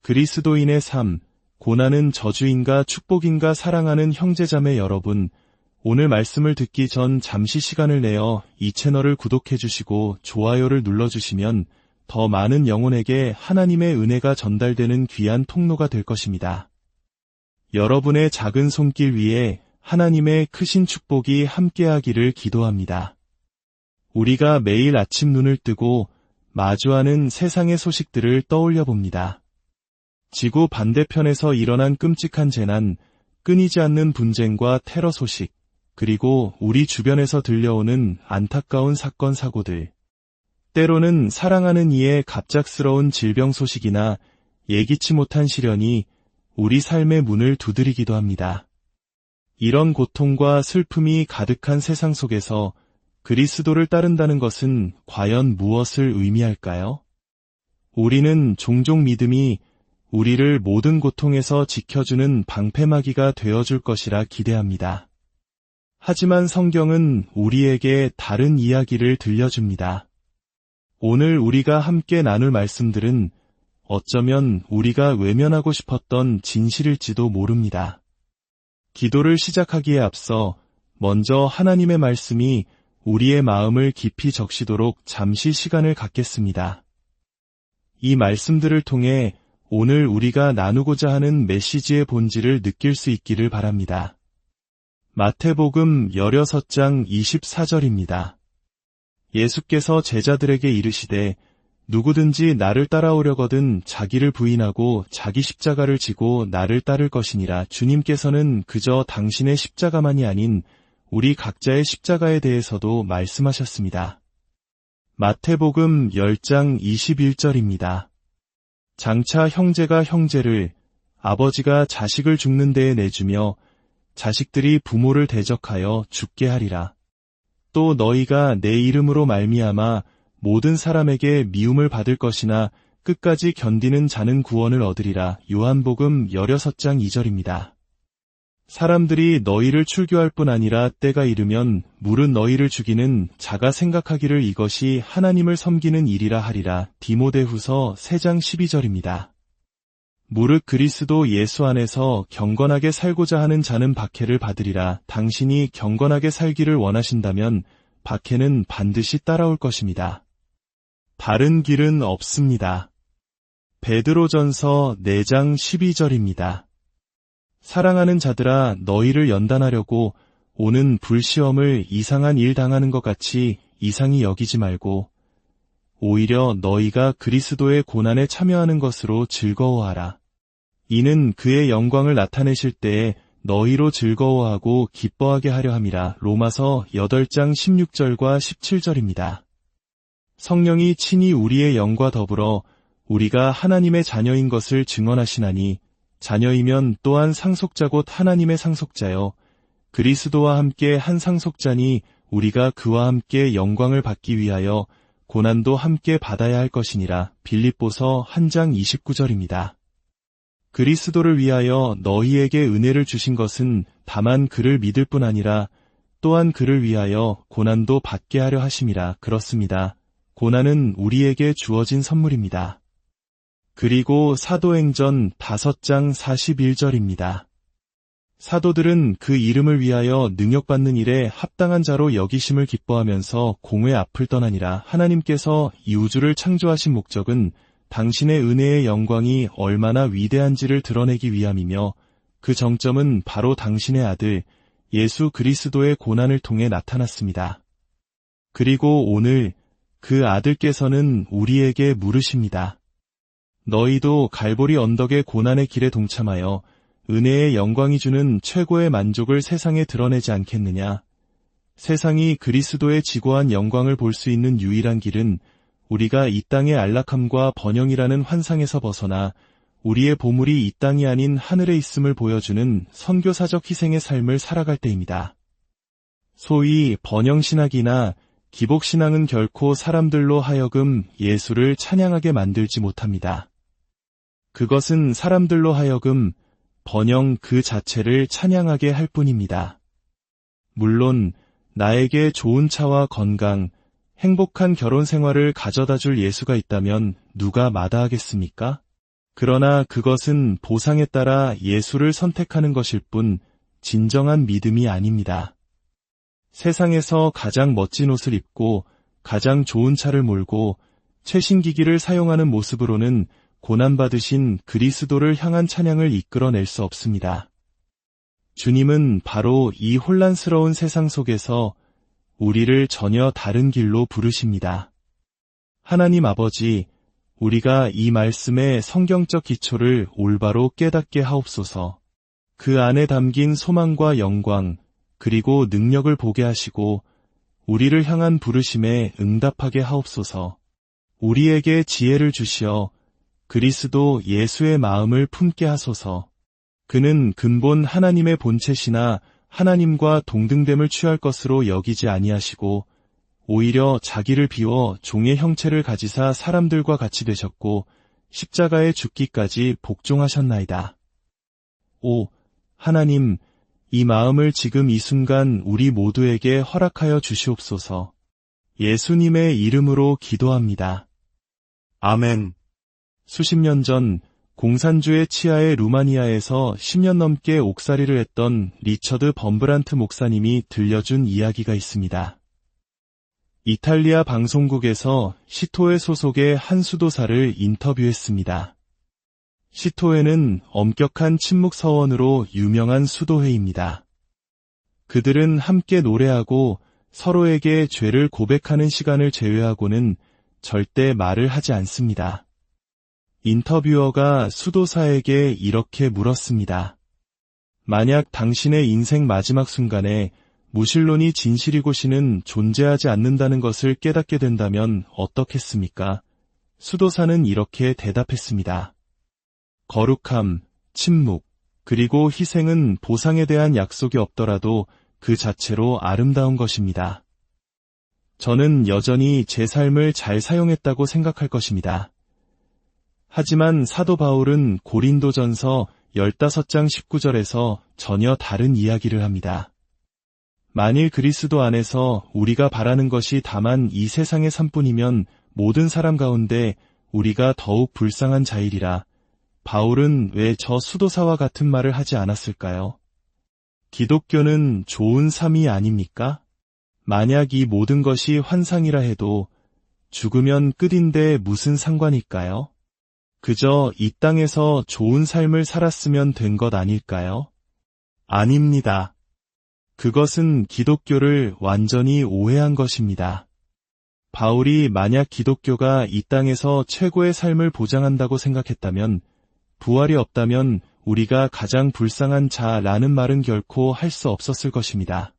그리스도인의 삶, 고난은 저주인가 축복인가 사랑하는 형제자매 여러분, 오늘 말씀을 듣기 전 잠시 시간을 내어 이 채널을 구독해 주시고 좋아요를 눌러주시면 더 많은 영혼에게 하나님의 은혜가 전달되는 귀한 통로가 될 것입니다. 여러분의 작은 손길 위에 하나님의 크신 축복이 함께하기를 기도합니다. 우리가 매일 아침 눈을 뜨고 마주하는 세상의 소식들을 떠올려 봅니다. 지구 반대편에서 일어난 끔찍한 재난, 끊이지 않는 분쟁과 테러 소식, 그리고 우리 주변에서 들려오는 안타까운 사건 사고들. 때로는 사랑하는 이의 갑작스러운 질병 소식이나 예기치 못한 시련이 우리 삶의 문을 두드리기도 합니다. 이런 고통과 슬픔이 가득한 세상 속에서 그리스도를 따른다는 것은 과연 무엇을 의미할까요? 우리는 종종 믿음이 우리를 모든 고통에서 지켜주는 방패막이가 되어줄 것이라 기대합니다. 하지만 성경은 우리에게 다른 이야기를 들려줍니다. 오늘 우리가 함께 나눌 말씀들은 어쩌면 우리가 외면하고 싶었던 진실일지도 모릅니다. 기도를 시작하기에 앞서 먼저 하나님의 말씀이 우리의 마음을 깊이 적시도록 잠시 시간을 갖겠습니다. 이 말씀들을 통해 오늘 우리가 나누고자 하는 메시지의 본질을 느낄 수 있기를 바랍니다. 마태복음 16장 24절입니다. 예수께서 제자들에게 이르시되 누구든지 나를 따라오려거든 자기를 부인하고 자기 십자가를 지고 나를 따를 것이니라. 주님께서는 그저 당신의 십자가만이 아닌 우리 각자의 십자가에 대해서도 말씀하셨습니다. 마태복음 10장 21절입니다. 장차 형제가 형제를, 아버지가 자식을 죽는 데에 내주며 자식들이 부모를 대적하여 죽게 하리라. 또 너희가 내 이름으로 말미암아 모든 사람에게 미움을 받을 것이나 끝까지 견디는 자는 구원을 얻으리라. 요한복음 16장 2절입니다. 사람들이 너희를 출교할 뿐 아니라 때가 이르면 물은 너희를 죽이는 자가 생각하기를 이것이 하나님을 섬기는 일이라 하리라. 디모데후서 3장 12절입니다. 무릇 그리스도 예수 안에서 경건하게 살고자 하는 자는 박해를 받으리라. 당신이 경건하게 살기를 원하신다면 박해는 반드시 따라올 것입니다. 다른 길은 없습니다. 베드로전서 4장 12절입니다. 사랑하는 자들아, 너희를 연단하려고 오는 불시험을 이상한 일 당하는 것 같이 이상히 여기지 말고 오히려 너희가 그리스도의 고난에 참여하는 것으로 즐거워하라. 이는 그의 영광을 나타내실 때에 너희로 즐거워하고 기뻐하게 하려 함이라. 로마서 8장 16절과 17절입니다. 성령이 친히 우리의 영과 더불어 우리가 하나님의 자녀인 것을 증언하시나니 자녀이면 또한 상속자 곧 하나님의 상속자여 그리스도와 함께 한 상속자니 우리가 그와 함께 영광을 받기 위하여 고난도 함께 받아야 할 것이니라. 빌립보서 1장 29절입니다. 그리스도를 위하여 너희에게 은혜를 주신 것은 다만 그를 믿을 뿐 아니라 또한 그를 위하여 고난도 받게 하려 하심이라. 그렇습니다. 고난은 우리에게 주어진 선물입니다. 그리고 사도행전 5장 41절입니다. 사도들은 그 이름을 위하여 능력받는 일에 합당한 자로 여기심을 기뻐하면서 공회 앞을 떠나니라. 하나님께서 이 우주를 창조하신 목적은 당신의 은혜의 영광이 얼마나 위대한지를 드러내기 위함이며 그 정점은 바로 당신의 아들 예수 그리스도의 고난을 통해 나타났습니다. 그리고 오늘 그 아들께서는 우리에게 물으십니다. 너희도 갈보리 언덕의 고난의 길에 동참하여 은혜의 영광이 주는 최고의 만족을 세상에 드러내지 않겠느냐? 세상이 그리스도의 지고한 영광을 볼 수 있는 유일한 길은 우리가 이 땅의 안락함과 번영이라는 환상에서 벗어나 우리의 보물이 이 땅이 아닌 하늘에 있음을 보여주는 선교사적 희생의 삶을 살아갈 때입니다. 소위 번영신학이나 기복신앙은 결코 사람들로 하여금 예수를 찬양하게 만들지 못합니다. 그것은 사람들로 하여금 번영 그 자체를 찬양하게 할 뿐입니다. 물론 나에게 좋은 차와 건강, 행복한 결혼 생활을 가져다 줄 예수가 있다면 누가 마다하겠습니까? 그러나 그것은 보상에 따라 예수를 선택하는 것일 뿐 진정한 믿음이 아닙니다. 세상에서 가장 멋진 옷을 입고 가장 좋은 차를 몰고 최신 기기를 사용하는 모습으로는 고난받으신 그리스도를 향한 찬양을 이끌어낼 수 없습니다. 주님은 바로 이 혼란스러운 세상 속에서 우리를 전혀 다른 길로 부르십니다. 하나님 아버지, 우리가 이 말씀의 성경적 기초를 올바로 깨닫게 하옵소서. 그 안에 담긴 소망과 영광, 그리고 능력을 보게 하시고 우리를 향한 부르심에 응답하게 하옵소서. 우리에게 지혜를 주시어 그리스도 예수의 마음을 품게 하소서. 그는 근본 하나님의 본체시나 하나님과 동등됨을 취할 것으로 여기지 아니하시고 오히려 자기를 비워 종의 형체를 가지사 사람들과 같이 되셨고 십자가에 죽기까지 복종하셨나이다. 오, 하나님, 이 마음을 지금 이 순간 우리 모두에게 허락하여 주시옵소서. 예수님의 이름으로 기도합니다. 아멘. 수십 년 전 공산주의 치하의 루마니아에서 10년 넘게 옥살이를 했던 리처드 범브란트 목사님이 들려준 이야기가 있습니다. 이탈리아 방송국에서 시토에 소속의 한 수도사를 인터뷰했습니다. 시토에는 엄격한 침묵 서원으로 유명한 수도회입니다. 그들은 함께 노래하고 서로에게 죄를 고백하는 시간을 제외하고는 절대 말을 하지 않습니다. 인터뷰어가 수도사에게 이렇게 물었습니다. 만약 당신의 인생 마지막 순간에 무신론이 진실이고시는 존재하지 않는다는 것을 깨닫게 된다면 어떻겠습니까? 수도사는 이렇게 대답했습니다. 거룩함, 침묵, 그리고 희생은 보상에 대한 약속이 없더라도 그 자체로 아름다운 것입니다. 저는 여전히 제 삶을 잘 사용했다고 생각할 것입니다. 하지만 사도 바울은 고린도전서 15장 19절에서 전혀 다른 이야기를 합니다. 만일 그리스도 안에서 우리가 바라는 것이 다만 이 세상의 삶뿐이면 모든 사람 가운데 우리가 더욱 불쌍한 자이리라. 바울은 왜 저 수도사와 같은 말을 하지 않았을까요? 기독교는 좋은 삶이 아닙니까? 만약 이 모든 것이 환상이라 해도 죽으면 끝인데 무슨 상관일까요? 그저 이 땅에서 좋은 삶을 살았으면 된 것 아닐까요? 아닙니다. 그것은 기독교를 완전히 오해한 것입니다. 바울이 만약 기독교가 이 땅에서 최고의 삶을 보장한다고 생각했다면, 부활이 없다면 우리가 가장 불쌍한 자라는 말은 결코 할 수 없었을 것입니다.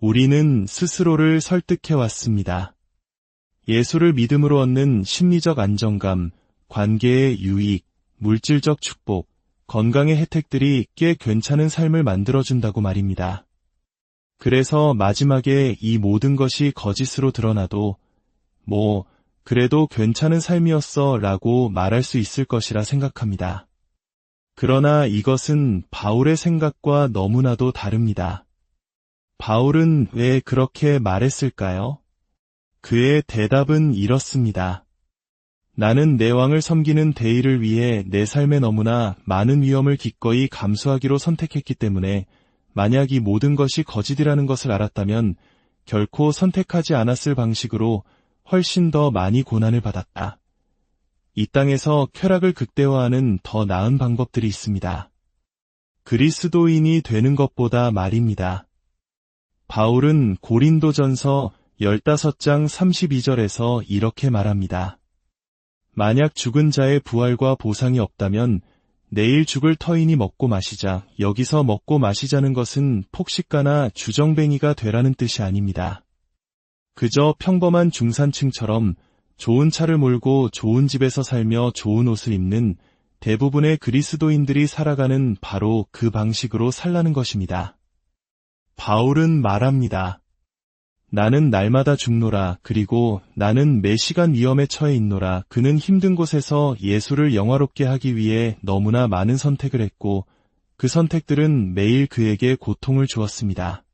우리는 스스로를 설득해왔습니다. 예수를 믿음으로 얻는 심리적 안정감, 관계의 유익, 물질적 축복, 건강의 혜택들이 꽤 괜찮은 삶을 만들어준다고 말입니다. 그래서 마지막에 이 모든 것이 거짓으로 드러나도 그래도 괜찮은 삶이었어 라고 말할 수 있을 것이라 생각합니다. 그러나 이것은 바울의 생각과 너무나도 다릅니다. 바울은 왜 그렇게 말했을까요? 그의 대답은 이렇습니다. 나는 내 왕을 섬기는 대의를 위해 내 삶에 너무나 많은 위험을 기꺼이 감수하기로 선택했기 때문에 만약 이 모든 것이 거짓이라는 것을 알았다면 결코 선택하지 않았을 방식으로 훨씬 더 많이 고난을 받았다. 이 땅에서 쾌락을 극대화하는 더 나은 방법들이 있습니다. 그리스도인이 되는 것보다 말입니다. 바울은 고린도전서 15장 32절에서 이렇게 말합니다. 만약 죽은 자의 부활과 보상이 없다면 내일 죽을 터이니 먹고 마시자. 여기서 먹고 마시자는 것은 폭식가나 주정뱅이가 되라는 뜻이 아닙니다. 그저 평범한 중산층처럼 좋은 차를 몰고 좋은 집에서 살며 좋은 옷을 입는 대부분의 그리스도인들이 살아가는 바로 그 방식으로 살라는 것입니다. 바울은 말합니다. 나는 날마다 죽노라. 그리고 나는 매 시간 위험에 처해 있노라. 그는 힘든 곳에서 예수를 영화롭게 하기 위해 너무나 많은 선택을 했고 그 선택들은 매일 그에게 고통을 주었습니다.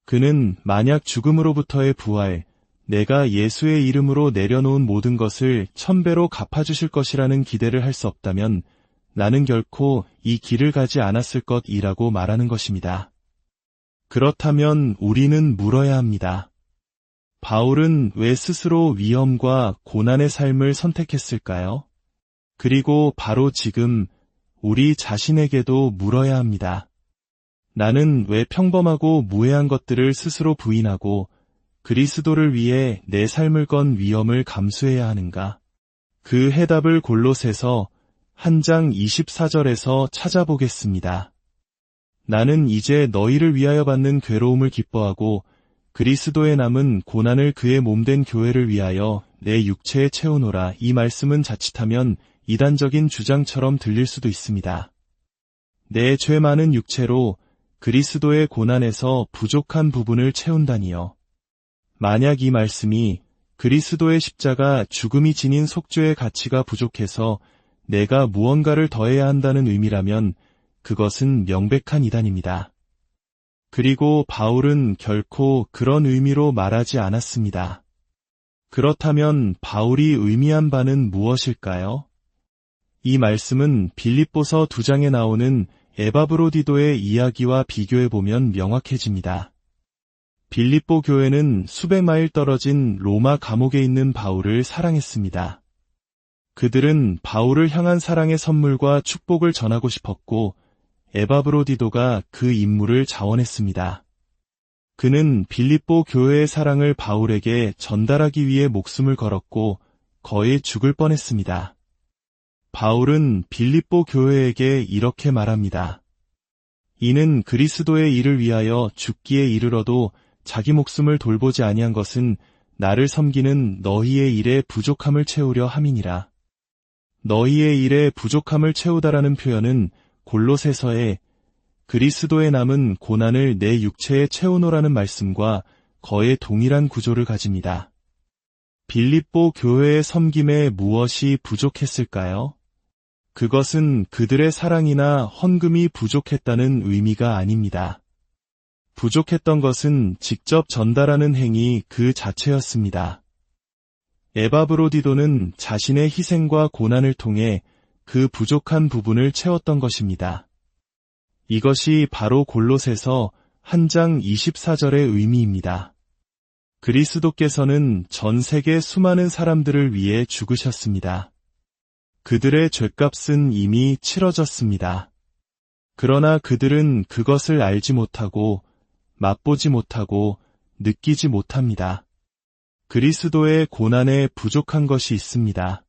그는 만약 죽음으로부터의 부활, 내가 예수의 이름으로 내려놓은 모든 것을 1000배로 갚아주실 것이라는 기대를 할 수 없다면 나는 결코 이 길을 가지 않았을 것이라고 말하는 것입니다. 그렇다면 우리는 물어야 합니다. 바울은 왜 스스로 위험과 고난의 삶을 선택했을까요? 그리고 바로 지금 우리 자신에게도 물어야 합니다. 나는 왜 평범하고 무해한 것들을 스스로 부인하고 그리스도를 위해 내 삶을 건 위험을 감수해야 하는가? 그 해답을 골로새서 1장 24절에서 찾아보겠습니다. 나는 이제 너희를 위하여 받는 괴로움을 기뻐하고 그리스도의 남은 고난을 그의 몸된 교회를 위하여 내 육체에 채우노라. 이 말씀은 자칫하면 이단적인 주장처럼 들릴 수도 있습니다. 내 죄 많은 육체로 그리스도의 고난에서 부족한 부분을 채운다니요. 만약 이 말씀이 그리스도의 십자가 죽음이 지닌 속죄의 가치가 부족해서 내가 무언가를 더해야 한다는 의미라면 그것은 명백한 이단입니다. 그리고 바울은 결코 그런 의미로 말하지 않았습니다. 그렇다면 바울이 의미한 바는 무엇일까요? 이 말씀은 빌립보서 2장에 나오는 에바브로디도의 이야기와 비교해보면 명확해집니다. 빌립보 교회는 수백 마일 떨어진 로마 감옥에 있는 바울을 사랑했습니다. 그들은 바울을 향한 사랑의 선물과 축복을 전하고 싶었고 에바브로디도가 그 임무를 자원했습니다. 그는 빌립보 교회의 사랑을 바울에게 전달하기 위해 목숨을 걸었고 거의 죽을 뻔했습니다. 바울은 빌립보 교회에게 이렇게 말합니다. 이는 그리스도의 일을 위하여 죽기에 이르러도 자기 목숨을 돌보지 아니한 것은 나를 섬기는 너희의 일에 부족함을 채우려 함이니라. 너희의 일에 부족함을 채우다라는 표현은 골로새서에 그리스도의 남은 고난을 내 육체에 채우노라는 말씀과 거의 동일한 구조를 가집니다. 빌립보 교회의 섬김에 무엇이 부족했을까요? 그것은 그들의 사랑이나 헌금이 부족했다는 의미가 아닙니다. 부족했던 것은 직접 전달하는 행위 그 자체였습니다. 에바브로디도는 자신의 희생과 고난을 통해 그 부족한 부분을 채웠던 것입니다. 이것이 바로 골로새서 1장 24절의 의미입니다. 그리스도께서는 전 세계 수많은 사람들을 위해 죽으셨습니다. 그들의 죗값은 이미 치러졌습니다. 그러나 그들은 그것을 알지 못하고 맛보지 못하고 느끼지 못합니다. 그리스도의 고난에 부족한 것이 있습니다.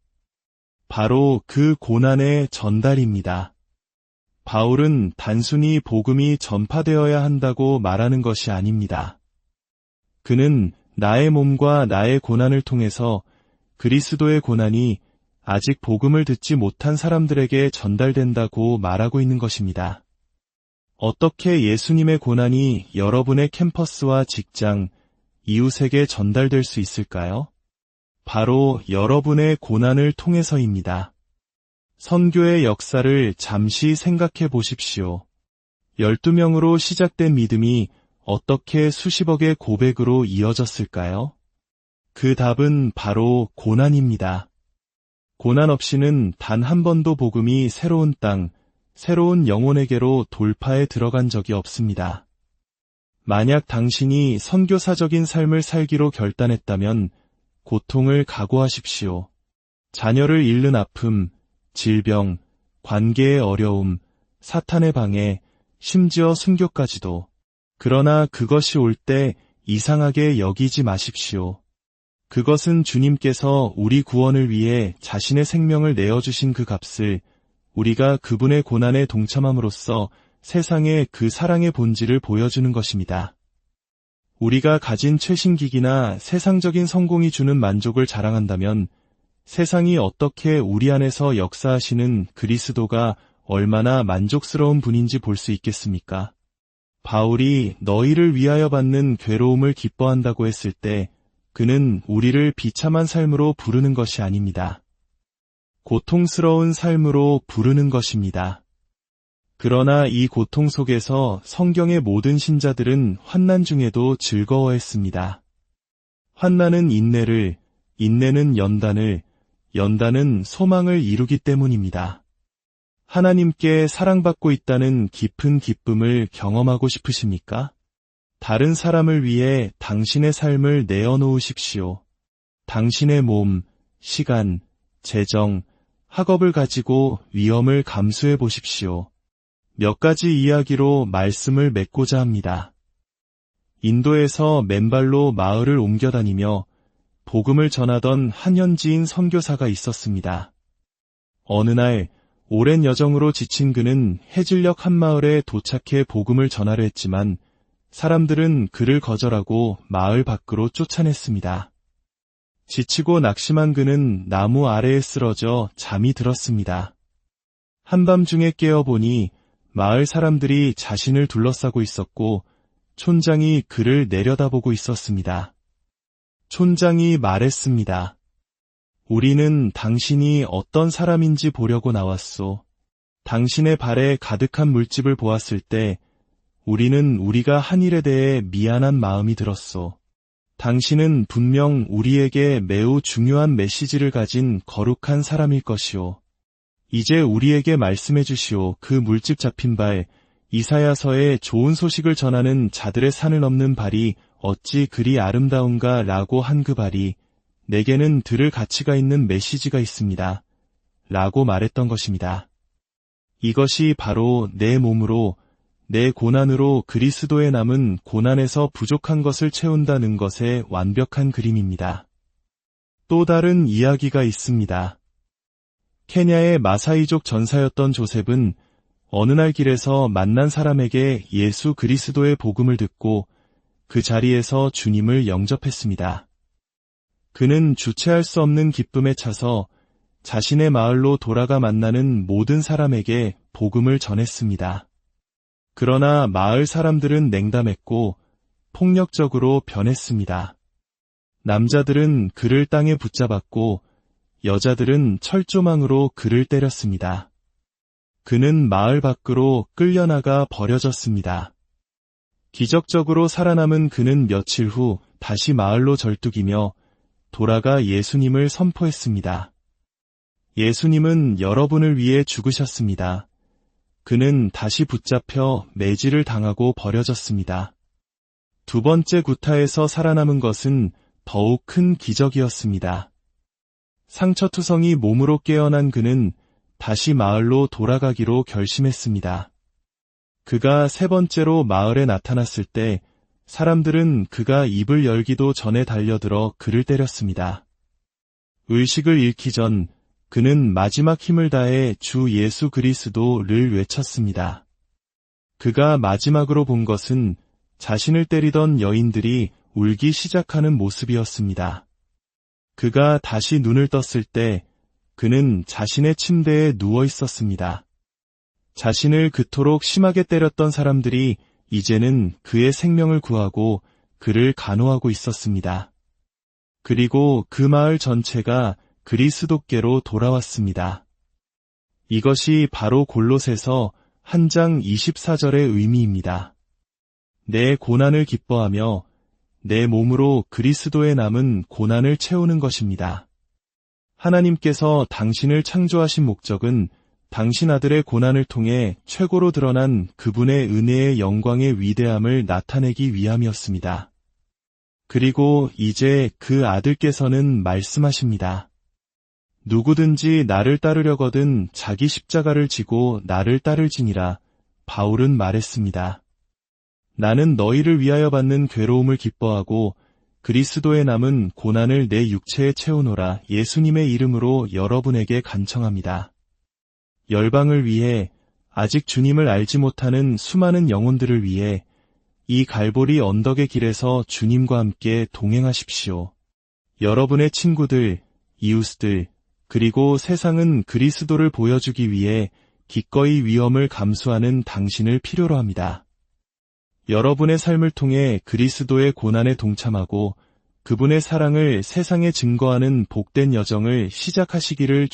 바로 그 고난의 전달입니다. 바울은 단순히 복음이 전파되어야 한다고 말하는 것이 아닙니다. 그는 나의 몸과 나의 고난을 통해서 그리스도의 고난이 아직 복음을 듣지 못한 사람들에게 전달된다고 말하고 있는 것입니다. 어떻게 예수님의 고난이 여러분의 캠퍼스와 직장, 이웃에게 전달될 수 있을까요? 바로 여러분의 고난을 통해서입니다. 선교의 역사를 잠시 생각해 보십시오. 12명으로 시작된 믿음이 어떻게 수십억의 고백으로 이어졌을까요? 그 답은 바로 고난입니다. 고난 없이는 단 한 번도 복음이 새로운 땅, 새로운 영혼에게로 돌파해 들어간 적이 없습니다. 만약 당신이 선교사적인 삶을 살기로 결단했다면 고통을 각오하십시오. 자녀를 잃는 아픔, 질병, 관계의 어려움, 사탄의 방해, 심지어 순교까지도. 그러나 그것이 올 때 이상하게 여기지 마십시오. 그것은 주님께서 우리 구원을 위해 자신의 생명을 내어주신 그 값을 우리가 그분의 고난에 동참함으로써 세상에 그 사랑의 본질을 보여주는 것입니다. 우리가 가진 최신 기기나 세상적인 성공이 주는 만족을 자랑한다면 세상이 어떻게 우리 안에서 역사하시는 그리스도가 얼마나 만족스러운 분인지 볼 수 있겠습니까? 바울이 너희를 위하여 받는 괴로움을 기뻐한다고 했을 때 그는 우리를 비참한 삶으로 부르는 것이 아닙니다. 고통스러운 삶으로 부르는 것입니다. 그러나 이 고통 속에서 성경의 모든 신자들은 환난 중에도 즐거워했습니다. 환난은 인내를, 인내는 연단을, 연단은 소망을 이루기 때문입니다. 하나님께 사랑받고 있다는 깊은 기쁨을 경험하고 싶으십니까? 다른 사람을 위해 당신의 삶을 내어놓으십시오. 당신의 몸, 시간, 재정, 학업을 가지고 위험을 감수해 보십시오. 몇 가지 이야기로 말씀을 맺고자 합니다. 인도에서 맨발로 마을을 옮겨다니며 복음을 전하던 한 현지인 선교사가 있었습니다. 어느 날 오랜 여정으로 지친 그는 해질녘 한 마을에 도착해 복음을 전하려 했지만 사람들은 그를 거절하고 마을 밖으로 쫓아냈습니다. 지치고 낙심한 그는 나무 아래에 쓰러져 잠이 들었습니다. 한밤중에 깨어보니 마을 사람들이 자신을 둘러싸고 있었고 촌장이 그를 내려다보고 있었습니다. 촌장이 말했습니다. 우리는 당신이 어떤 사람인지 보려고 나왔소. 당신의 발에 가득한 물집을 보았을 때 우리는 우리가 한 일에 대해 미안한 마음이 들었소. 당신은 분명 우리에게 매우 중요한 메시지를 가진 거룩한 사람일 것이오. 이제 우리에게 말씀해 주시오. 그 물집 잡힌 발, 이사야서의 좋은 소식을 전하는 자들의 산을 넘는 발이 어찌 그리 아름다운가 라고 한 그 발이 내게는 들을 가치가 있는 메시지가 있습니다. 라고 말했던 것입니다. 이것이 바로 내 몸으로, 내 고난으로 그리스도에 남은 고난에서 부족한 것을 채운다는 것의 완벽한 그림입니다. 또 다른 이야기가 있습니다. 케냐의 마사이족 전사였던 조셉은 어느 날 길에서 만난 사람에게 예수 그리스도의 복음을 듣고 그 자리에서 주님을 영접했습니다. 그는 주체할 수 없는 기쁨에 차서 자신의 마을로 돌아가 만나는 모든 사람에게 복음을 전했습니다. 그러나 마을 사람들은 냉담했고 폭력적으로 변했습니다. 남자들은 그를 땅에 붙잡았고 여자들은 철조망으로 그를 때렸습니다. 그는 마을 밖으로 끌려나가 버려졌습니다. 기적적으로 살아남은 그는 며칠 후 다시 마을로 절뚝이며 돌아가 예수님을 선포했습니다. 예수님은 여러분을 위해 죽으셨습니다. 그는 다시 붙잡혀 매질을 당하고 버려졌습니다. 두 번째 구타에서 살아남은 것은 더욱 큰 기적이었습니다. 상처투성이 몸으로 깨어난 그는 다시 마을로 돌아가기로 결심했습니다. 그가 세 번째로 마을에 나타났을 때 사람들은 그가 입을 열기도 전에 달려들어 그를 때렸습니다. 의식을 잃기 전 그는 마지막 힘을 다해 주 예수 그리스도를 외쳤습니다. 그가 마지막으로 본 것은 자신을 때리던 여인들이 울기 시작하는 모습이었습니다. 그가 다시 눈을 떴을 때 그는 자신의 침대에 누워 있었습니다. 자신을 그토록 심하게 때렸던 사람들이 이제는 그의 생명을 구하고 그를 간호하고 있었습니다. 그리고 그 마을 전체가 그리스도께로 돌아왔습니다. 이것이 바로 골로새서 1장 24절의 의미입니다. 내 고난을 기뻐하며 내 몸으로 그리스도에 남은 고난을 채우는 것입니다. 하나님께서 당신을 창조하신 목적은 당신 아들의 고난을 통해 최고로 드러난 그분의 은혜의 영광의 위대함을 나타내기 위함이었습니다. 그리고 이제 그 아들께서는 말씀하십니다. 누구든지 나를 따르려거든 자기 십자가를 지고 나를 따를지니라. 바울은 말했습니다. 나는 너희를 위하여 받는 괴로움을 기뻐하고 그리스도에 남은 고난을 내 육체에 채우노라. 예수님의 이름으로 여러분에게 간청합니다. 열방을 위해 아직 주님을 알지 못하는 수많은 영혼들을 위해 이 갈보리 언덕의 길에서 주님과 함께 동행하십시오. 여러분의 친구들, 이웃들, 그리고 세상은 그리스도를 보여주기 위해 기꺼이 위험을 감수하는 당신을 필요로 합니다. 여러분의 삶을 통해 그리스도의 고난에 동참하고 그분의 사랑을 세상에 증거하는 복된 여정을 시작하시기를